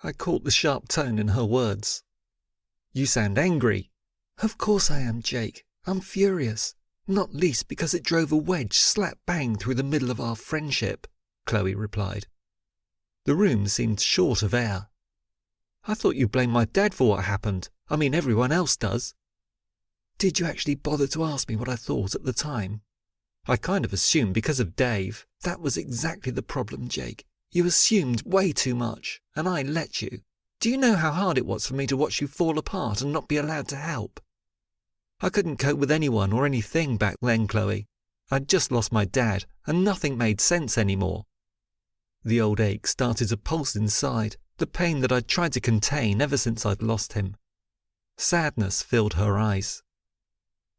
I caught the sharp tone in her words. You sound angry. Of course I am, Jake. I'm furious. Not least because it drove a wedge slap bang through the middle of our friendship, Chloe replied. The room seemed short of air. I thought you blamed my dad for what happened. I mean, everyone else does. Did you actually bother to ask me what I thought at the time? I kind of assumed because of Dave. That was exactly the problem, Jake. You assumed way too much, and I let you. Do you know how hard it was for me to watch you fall apart and not be allowed to help? I couldn't cope with anyone or anything back then, Chloe. I'd just lost my dad, and nothing made sense anymore. The old ache started to pulse inside, the pain that I'd tried to contain ever since I'd lost him. Sadness filled her eyes.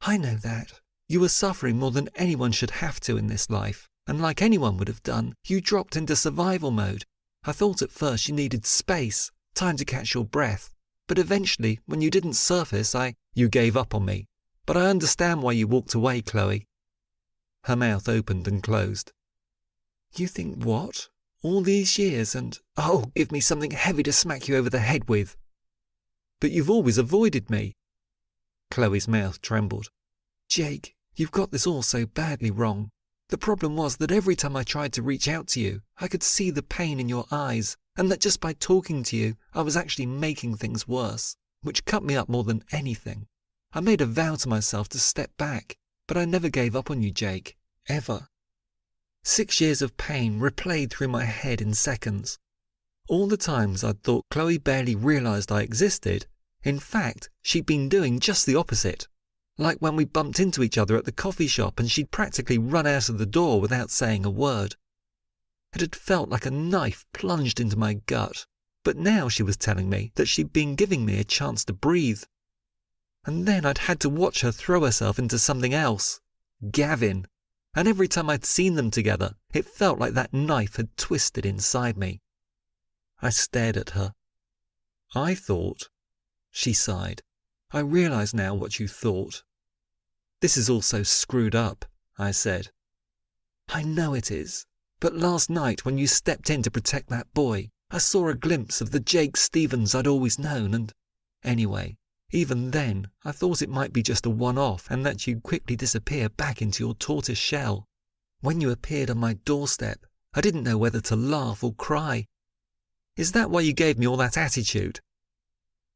I know that. You were suffering more than anyone should have to in this life, and like anyone would have done, you dropped into survival mode. I thought at first you needed space, time to catch your breath, but eventually, when you didn't surface, You gave up on me. But I understand why you walked away, Chloe. Her mouth opened and closed. You think what? All these years and, oh, give me something heavy to smack you over the head with. But you've always avoided me. Chloe's mouth trembled. Jake, you've got this all so badly wrong. The problem was that every time I tried to reach out to you, I could see the pain in your eyes, and that just by talking to you, I was actually making things worse, which cut me up more than anything. I made a vow to myself to step back, but I never gave up on you, Jake. Ever. 6 years of pain replayed through my head in seconds. All the times I'd thought Chloe barely realised I existed, in fact, she'd been doing just the opposite. Like when we bumped into each other at the coffee shop and she'd practically run out of the door without saying a word. It had felt like a knife plunged into my gut, but now she was telling me that she'd been giving me a chance to breathe. And then I'd had to watch her throw herself into something else, Gavin, and every time I'd seen them together, it felt like that knife had twisted inside me. I stared at her. I thought, she sighed, I realise now what you thought. This is all so screwed up, I said. I know it is, but last night when you stepped in to protect that boy, I saw a glimpse of the Jake Stevens I'd always known and, anyway, even then, I thought it might be just a one-off and that you'd quickly disappear back into your tortoise shell. When you appeared on my doorstep, I didn't know whether to laugh or cry. Is that why you gave me all that attitude?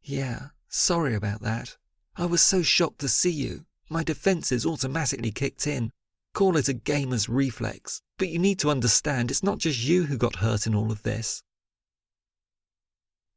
Yeah, sorry about that. I was so shocked to see you. My defences automatically kicked in. Call it a gamer's reflex. But you need to understand it's not just you who got hurt in all of this.